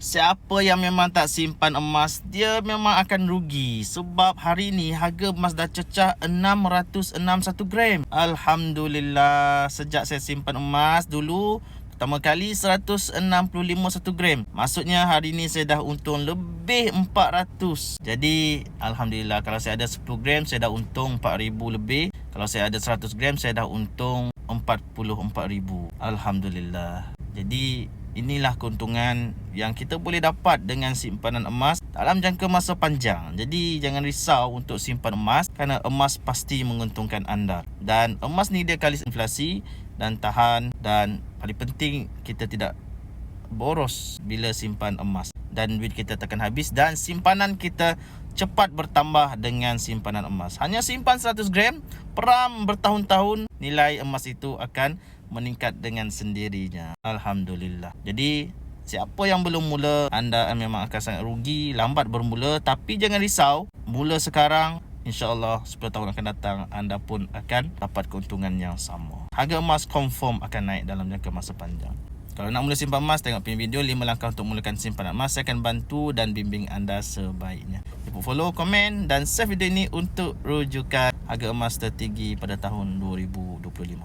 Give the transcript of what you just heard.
Siapa yang memang tak simpan emas, dia memang akan rugi. Sebab hari ni harga emas dah cecah 606 1 gram. Alhamdulillah, sejak saya simpan emas dulu, pertama kali 165 1 gram. Maksudnya hari ni saya dah untung lebih 400. Jadi Alhamdulillah, kalau saya ada 10 gram saya dah untung 4,000 lebih. Kalau saya ada 100 gram saya dah untung 44,000. Alhamdulillah. Jadi inilah keuntungan yang kita boleh dapat dengan simpanan emas dalam jangka masa panjang. Jadi jangan risau untuk simpan emas, kerana emas pasti menguntungkan anda. Dan emas ni dia kali inflasi dan tahan, dan paling penting kita tidak boros bila simpan emas, dan duit kita takkan habis, dan simpanan kita cepat bertambah dengan simpanan emas. Hanya simpan 100 gram, peram bertahun-tahun, nilai emas itu akan meningkat dengan sendirinya. Alhamdulillah. Jadi siapa yang belum mula, anda memang akan sangat rugi, lambat bermula. Tapi jangan risau, mula sekarang, InsyaAllah 10 tahun akan datang anda pun akan dapat keuntungan yang sama. Harga emas confirm akan naik dalam jangka masa panjang. Kalau nak mula simpan emas, tengok video 5 langkah untuk mulakan simpanan emas. Saya akan bantu dan bimbing anda sebaiknya. Jangan follow, komen dan save video ini untuk rujukan harga emas tertinggi pada tahun 2025.